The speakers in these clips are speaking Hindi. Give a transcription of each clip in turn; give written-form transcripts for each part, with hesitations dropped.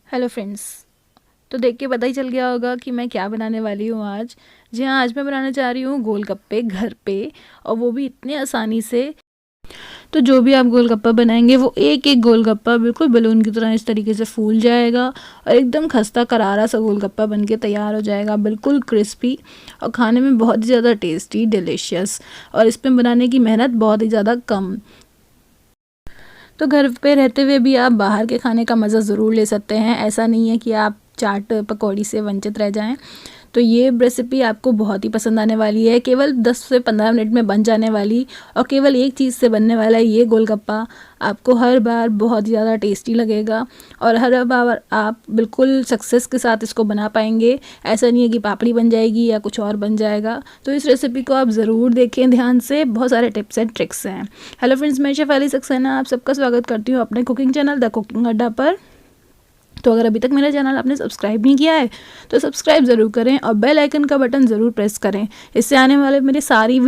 Hello friends. तो देख के पता ही चल गया होगा कि मैं क्या बनाने वाली हूँ आज। जी हाँ, आज मैं बनाने जा रही हूँ गोलगप्पे घर पे, और वो भी इतने आसानी से। तो जो भी आप गोलगप्पा बनाएंगे वो एक एक गोलगप्पा बिल्कुल बलून की तरह इस तरीके से फूल जाएगा और एकदम खस्ता करारा सा गोलगप्पा बन के तैयार हो जाएगा, बिल्कुल क्रिस्पी और खाने में बहुत ही ज़्यादा टेस्टी डिलीशियस। और इस पे बनाने की मेहनत बहुत ही ज़्यादा कम। तो घर पे रहते हुए भी आप बाहर के खाने का मज़ा ज़रूर ले सकते हैं। ऐसा नहीं है कि आप चाट पकौड़ी से वंचित रह जाएं। तो ये रेसिपी आपको बहुत ही पसंद आने वाली है। केवल 10 से 15 मिनट में बन जाने वाली और केवल एक चीज़ से बनने वाला ये गोलगप्पा आपको हर बार बहुत ही ज़्यादा टेस्टी लगेगा और हर बार आप बिल्कुल सक्सेस के साथ इसको बना पाएंगे। ऐसा नहीं है कि पापड़ी बन जाएगी या कुछ और बन जाएगा। तो इस रेसिपी को आप ज़रूर देखें ध्यान से, बहुत सारे टिप्स एंड ट्रिक्स हैं। हेलो फ्रेंड्स, मैं शेफ अली सक्सेना आप सबका स्वागत करती हूँ अपने कुकिंग चैनल द कुकिंग अड्डा पर। तो अगर अभी तक मेरा चैनल आपने सब्सक्राइब नहीं किया है तो सब्सक्राइब ज़रूर करें और बेल आइकन का बटन ज़रूर प्रेस करें। इससे आने वाले मेरी सारी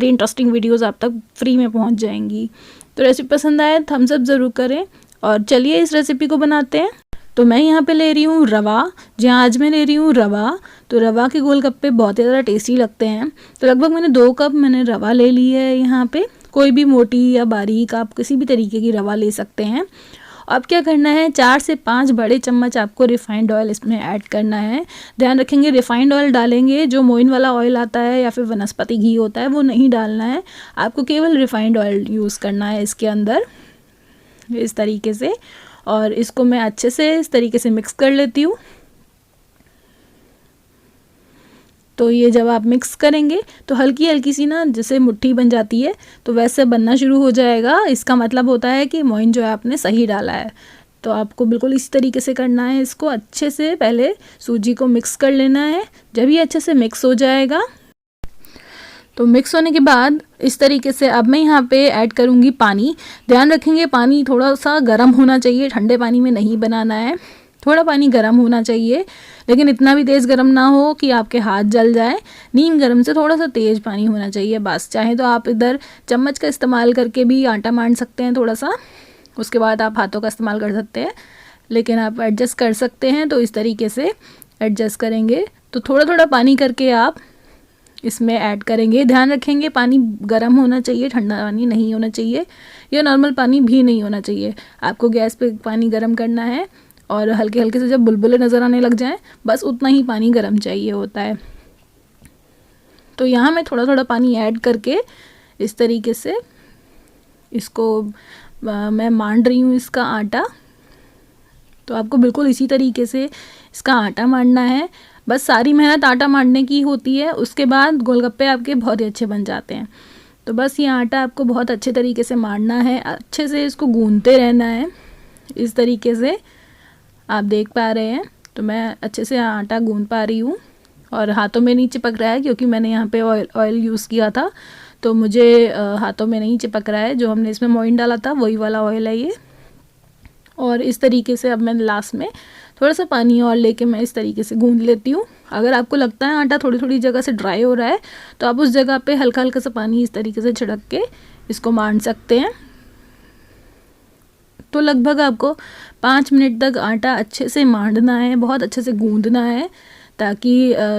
इंटरेस्टिंग वीडियोस आप तक फ्री में पहुंच जाएंगी। तो रेसिपी पसंद आए थम्स अप ज़रूर करें और चलिए इस रेसिपी को बनाते हैं। तो मैं यहाँ पे ले रही हूँ रवा। जहाँ आज मैं ले रही हूँ रवा। तो रवा के गोलगप्पे बहुत ही ज़्यादा टेस्टी लगते हैं। तो लगभग मैंने 2 कप रवा ले ली है। यहाँ पे कोई भी मोटी या बारीक आप किसी भी तरीके की रवा ले सकते हैं। अब क्या करना है, 4 से 5 बड़े चम्मच आपको रिफाइंड ऑयल इसमें ऐड करना है। ध्यान रखेंगे रिफाइंड ऑयल डालेंगे, जो मोइन वाला ऑयल आता है या फिर वनस्पति घी होता है वो नहीं डालना है। आपको केवल रिफाइंड ऑयल यूज़ करना है इसके अंदर इस तरीके से। और इसको मैं अच्छे से इस तरीके से मिक्स कर लेती हूँ। तो ये जब आप मिक्स करेंगे तो हल्की हल्की सी ना जैसे मुट्ठी बन जाती है तो वैसे बनना शुरू हो जाएगा। इसका मतलब होता है कि मोइन जो है आपने सही डाला है। तो आपको बिल्कुल इसी तरीके से करना है। इसको अच्छे से पहले सूजी को मिक्स कर लेना है। जब ये अच्छे से मिक्स हो जाएगा तो मिक्स होने के बाद इस तरीके से अब मैं यहाँ पे ऐड करूँगी पानी। ध्यान रखेंगे पानी थोड़ा सा गर्म होना चाहिए, ठंडे पानी में नहीं बनाना है। थोड़ा पानी गर्म होना चाहिए, लेकिन इतना भी तेज़ गर्म ना हो कि आपके हाथ जल जाए। नीम गर्म से थोड़ा सा तेज़ पानी होना चाहिए बस। चाहे तो आप इधर चम्मच का इस्तेमाल करके भी आटा मान सकते हैं थोड़ा सा, उसके बाद आप हाथों का इस्तेमाल कर सकते हैं, लेकिन आप एडजस्ट कर सकते हैं। तो इस तरीके से एडजस्ट करेंगे तो थोड़ा थोड़ा पानी करके आप इसमें ऐड करेंगे। ध्यान रखेंगे पानी गर्म होना चाहिए, ठंडा पानी नहीं होना चाहिए या नॉर्मल पानी भी नहीं होना चाहिए। आपको गैस पे पानी गर्म करना है और हल्के हल्के से जब बुलबुले नज़र आने लग जाएं बस उतना ही पानी गर्म चाहिए होता है। तो यहाँ मैं थोड़ा थोड़ा पानी ऐड करके इस तरीके से इसको मैं मान रही हूँ इसका आटा। तो आपको बिल्कुल इसी तरीके से इसका आटा मांडना है। बस सारी मेहनत आटा मांडने की होती है, उसके बाद गोलगप्पे आपके बहुत ही अच्छे बन जाते हैं। तो बस ये आटा आपको बहुत अच्छे तरीके से मांडना है, अच्छे से इसको गूंदते रहना है। इस तरीके से आप देख पा रहे हैं तो मैं अच्छे से आटा गूंद पा रही हूँ और हाथों में नहीं चिपक रहा है क्योंकि मैंने यहाँ पे ऑयल यूज़ किया था। तो मुझे हाथों में नहीं चिपक रहा है, जो हमने इसमें मोइन डाला था वही वाला ऑयल है ये। और इस तरीके से अब मैं लास्ट में थोड़ा सा पानी और लेके मैं इस तरीके से गूंद लेती हूँ। अगर आपको लगता है आटा थोड़ी थोड़ी जगह से ड्राई हो रहा है तो आप उस जगह पे हल्का हल्का सा पानी इस तरीके से छिड़क के इसको मान सकते हैं। तो लगभग आपको 5 मिनट तक आटा अच्छे से मांडना है, बहुत अच्छे से गूंदना है, ताकि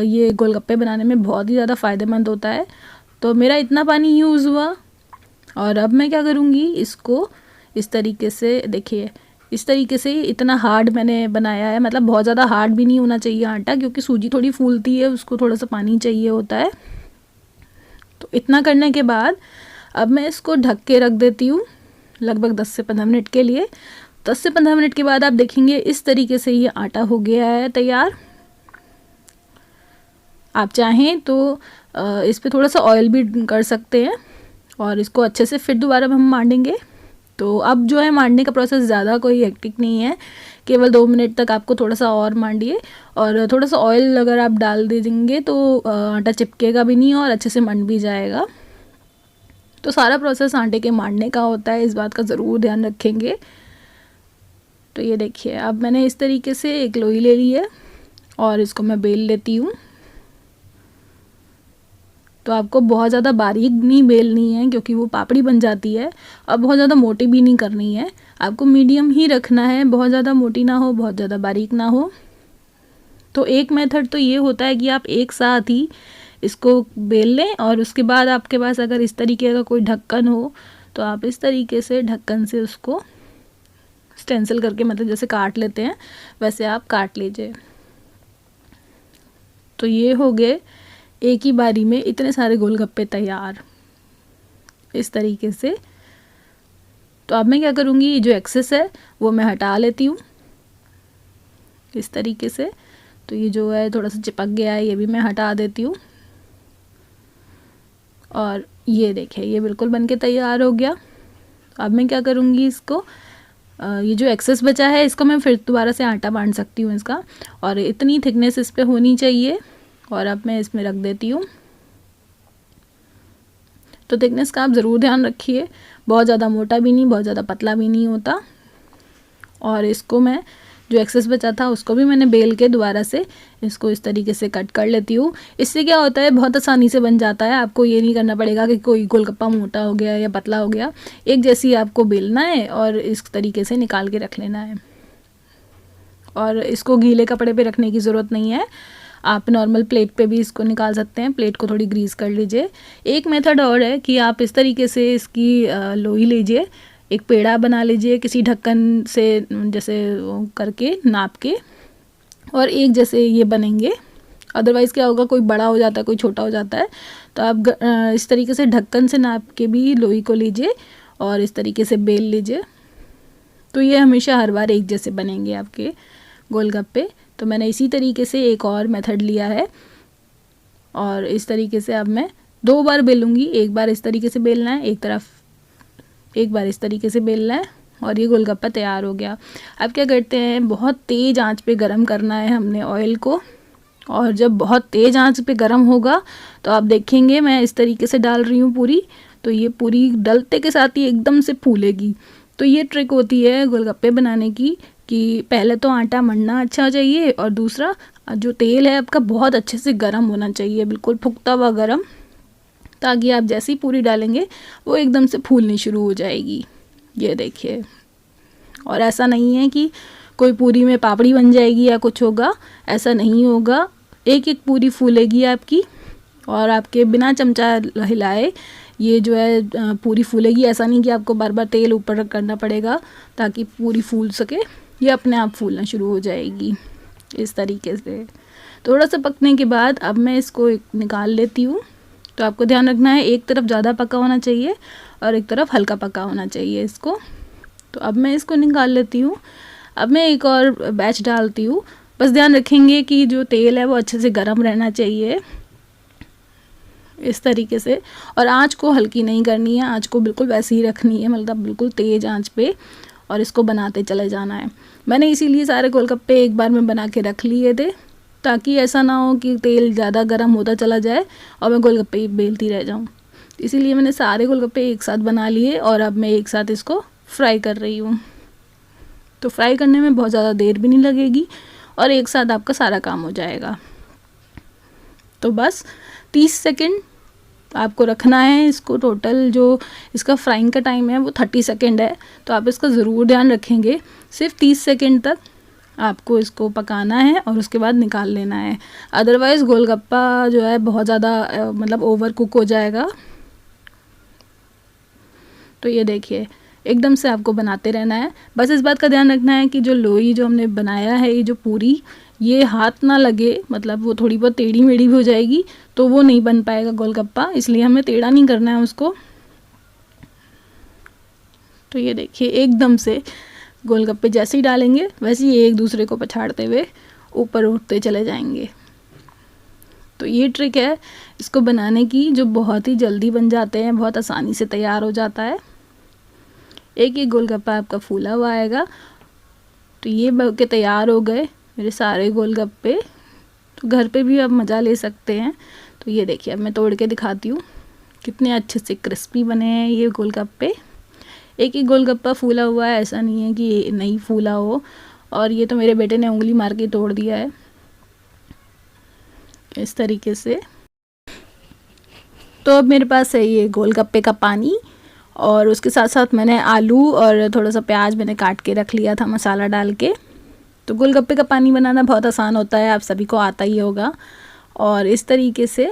ये गोलगप्पे बनाने में बहुत ही ज़्यादा फ़ायदेमंद होता है। तो मेरा इतना पानी यूज़ हुआ और अब मैं क्या करूँगी, इसको इस तरीके से देखिए, इस तरीके से इतना हार्ड मैंने बनाया है। मतलब बहुत ज़्यादा हार्ड भी नहीं होना चाहिए आटा, क्योंकि सूजी थोड़ी फूलती है, उसको थोड़ा सा पानी चाहिए होता है। तो इतना करने के बाद अब मैं इसको ढक के रख देती हूँ लगभग 10 से 15 मिनट के लिए। 10 से 15 मिनट के बाद आप देखेंगे इस तरीके से ये आटा हो गया है तैयार। आप चाहें तो इस पे थोड़ा सा ऑयल भी कर सकते हैं और इसको अच्छे से फिर दोबारा हम मांडेंगे। तो अब जो है मांडने का प्रोसेस ज़्यादा कोई हेक्टिक नहीं है, केवल 2 मिनट तक आपको थोड़ा सा और मांडिए और थोड़ा सा ऑयल अगर आप डाल देंगे तो आटा चिपकेगा भी नहीं और अच्छे से मंड भी जाएगा। तो सारा प्रोसेस आटे के मांडने का होता है, इस बात का ज़रूर ध्यान रखेंगे। तो ये देखिए अब मैंने इस तरीके से एक लोई ले ली है और इसको मैं बेल लेती हूँ। तो आपको बहुत ज़्यादा बारीक नहीं बेलनी है क्योंकि वो पापड़ी बन जाती है, और बहुत ज़्यादा मोटी भी नहीं करनी है, आपको मीडियम ही रखना है, बहुत ज़्यादा मोटी ना हो बहुत ज़्यादा बारीक ना हो। तो एक मेथड तो ये होता है कि आप एक साथ ही इसको बेल लें, और उसके बाद आपके पास अगर इस तरीके का कोई ढक्कन हो तो आप इस तरीके से ढक्कन से उसको स्टेंसिल करके, मतलब जैसे काट लेते हैं वैसे आप काट लीजिए। तो ये हो गए एक ही बारी में इतने सारे गोलगप्पे तैयार इस तरीके से। तो अब मैं क्या करूँगी, ये जो एक्सेस है वो मैं हटा लेती हूँ इस तरीके से। तो ये जो है थोड़ा सा चिपक गया है, ये भी मैं हटा देती हूँ। और ये देखिए ये बिल्कुल बनके तैयार हो गया। अब मैं क्या करूँगी, इसको ये जो एक्सेस बचा है इसको मैं फिर दोबारा से आटा बांध सकती हूँ इसका, और इतनी थिकनेस इस पे होनी चाहिए। और अब मैं इसमें रख देती हूँ। तो थिकनेस का आप ज़रूर ध्यान रखिए, बहुत ज़्यादा मोटा भी नहीं बहुत ज़्यादा पतला भी नहीं होता। और इसको मैं जो एक्सेस बचा था उसको भी मैंने बेल के दोबारा से इसको इस तरीके से कट कर लेती हूँ। इससे क्या होता है, बहुत आसानी से बन जाता है, आपको ये नहीं करना पड़ेगा कि कोई गोलगप्पा मोटा हो गया या पतला हो गया। एक जैसी आपको बेलना है और इस तरीके से निकाल के रख लेना है। और इसको गीले कपड़े पे रखने की ज़रूरत नहीं है, आप नॉर्मल प्लेट पे भी इसको निकाल सकते हैं। प्लेट को थोड़ी ग्रीस कर लीजिए। एक मेथड और है कि आप इस तरीके से इसकी लोई लीजिए, एक पेड़ा बना लीजिए किसी ढक्कन से जैसे करके नाप के, और एक जैसे ये बनेंगे। अदरवाइज़ क्या होगा, कोई बड़ा हो जाता है कोई छोटा हो जाता है, तो आप इस तरीके से ढक्कन से नाप के भी लोई को लीजिए और इस तरीके से बेल लीजिए। तो ये हमेशा हर बार एक जैसे बनेंगे आपके गोलगप्पे। तो मैंने इसी तरीके से एक और मेथड लिया है, और इस तरीके से अब मैं 2 बार बेलूँगी। एक बार इस तरीके से बेलना है एक तरफ, एक बार इस तरीके से बेलना है, और ये गोलगप्पा तैयार हो गया। अब क्या करते हैं, बहुत तेज़ आंच पे गरम करना है हमने ऑयल को, और जब बहुत तेज़ आंच पे गरम होगा तो आप देखेंगे मैं इस तरीके से डाल रही हूँ पूरी, तो ये पूरी डलते के साथ ही एकदम से फूलेगी। तो ये ट्रिक होती है गोलगप्पे बनाने की कि पहले तो आटा मढ़ना अच्छा चाहिए, और दूसरा जो तेल है आपका बहुत अच्छे से गर्म होना चाहिए, बिल्कुल फुकता हुआ गर्म, ताकि आप जैसे ही पूरी डालेंगे वो एकदम से फूलनी शुरू हो जाएगी। ये देखिए, और ऐसा नहीं है कि कोई पूरी में पापड़ी बन जाएगी या कुछ होगा, ऐसा नहीं होगा। एक एक पूरी फूलेगी आपकी, और आपके बिना चमचा हिलाए ये जो है पूरी फूलेगी। ऐसा नहीं कि आपको बार बार तेल ऊपर करना पड़ेगा ताकि पूरी फूल सके, ये अपने आप फूलना शुरू हो जाएगी इस तरीके से। थोड़ा सा पकने के बाद अब मैं इसको निकाल लेती हूँ। तो आपको ध्यान रखना है, एक तरफ ज़्यादा पका होना चाहिए और एक तरफ हल्का पका होना चाहिए इसको। तो अब मैं इसको निकाल लेती हूँ। अब मैं एक और बैच डालती हूँ। बस ध्यान रखेंगे कि जो तेल है वो अच्छे से गर्म रहना चाहिए इस तरीके से, और आँच को हल्की नहीं करनी है, आँच को बिल्कुल वैसे ही रखनी है, मतलब बिल्कुल तेज़ आँच पे, और इसको बनाते चले जाना है। मैंने इसीलिए सारे गोलगप्पे एक बार में बना के रख लिए थे, ताकि ऐसा ना हो कि तेल ज़्यादा गर्म होता चला जाए और मैं गोलगप्पे बेलती रह जाऊँ। इसीलिए मैंने सारे गोलगप्पे एक साथ बना लिए, और अब मैं एक साथ इसको फ्राई कर रही हूँ। तो फ्राई करने में बहुत ज़्यादा देर भी नहीं लगेगी, और एक साथ आपका सारा काम हो जाएगा। तो बस 30 सेकंड आपको रखना है इसको। टोटल जो इसका फ्राइंग का टाइम है वो 30 सेकंड है, तो आप इसका ज़रूर ध्यान रखेंगे। सिर्फ 30 सेकंड तक आपको इसको पकाना है और उसके बाद निकाल लेना है, अदरवाइज़ गोलगप्पा जो है बहुत ज़्यादा मतलब ओवर कुक हो जाएगा। तो ये देखिए, एकदम से आपको बनाते रहना है। बस इस बात का ध्यान रखना है कि जो लोई जो हमने बनाया है, ये जो पूरी, ये हाथ ना लगे, मतलब वो थोड़ी बहुत टेढ़ी मेढ़ी भी हो जाएगी तो वो नहीं बन पाएगा गोलगप्पा, इसलिए हमें टेढ़ा नहीं करना है उसको। तो ये देखिए, एकदम से गोलगप्पे जैसे ही डालेंगे वैसे ही एक दूसरे को पछाड़ते हुए ऊपर उठते चले जाएंगे। तो ये ट्रिक है इसको बनाने की, जो बहुत ही जल्दी बन जाते हैं, बहुत आसानी से तैयार हो जाता है। एक एक गोलगप्पा आपका फूला हुआ आएगा। तो ये बन के तैयार हो गए मेरे सारे गोलगप्पे। तो घर पे भी आप मज़ा ले सकते हैं। तो ये देखिए, अब मैं तोड़ के दिखाती हूँ कितने अच्छे से क्रिस्पी बने हैं ये गोलगप्पे। एक ही गोलगप्पा फूला हुआ है, ऐसा नहीं है कि ये नहीं फूला हो। और ये तो मेरे बेटे ने उंगली मार के तोड़ दिया है इस तरीके से। तो अब मेरे पास है ये गोलगप्पे का पानी, और उसके साथ साथ मैंने आलू और थोड़ा सा प्याज मैंने काट के रख लिया था मसाला डाल के। तो गोलगप्पे का पानी बनाना बहुत आसान होता है, आप सभी को आता ही होगा। और इस तरीके से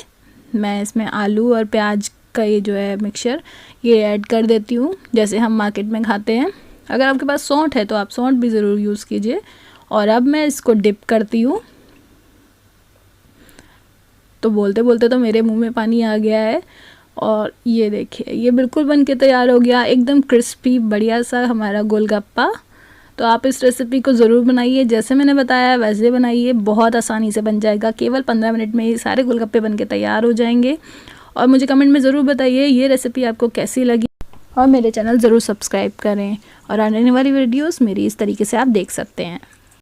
मैं इसमें आलू और प्याज का ये जो है मिक्सचर ये ऐड कर देती हूँ, जैसे हम मार्केट में खाते हैं। अगर आपके पास सौंठ है तो आप सौंठ भी ज़रूर यूज़ कीजिए। और अब मैं इसको डिप करती हूँ। तो बोलते बोलते तो मेरे मुंह में पानी आ गया है। और ये देखिए, ये बिल्कुल बन के तैयार हो गया, एकदम क्रिस्पी बढ़िया सा हमारा गोलगप्पा। तो आप इस रेसिपी को ज़रूर बनाइए, जैसे मैंने बताया वैसे बनाइए, बहुत आसानी से बन जाएगा। केवल 15 मिनट में ये सारे गोलगप्पे बन के तैयार हो जाएंगे। और मुझे कमेंट में ज़रूर बताइए ये रेसिपी आपको कैसी लगी, और मेरे चैनल ज़रूर सब्सक्राइब करें, और आने वाली वीडियोस मेरी इस तरीके से आप देख सकते हैं।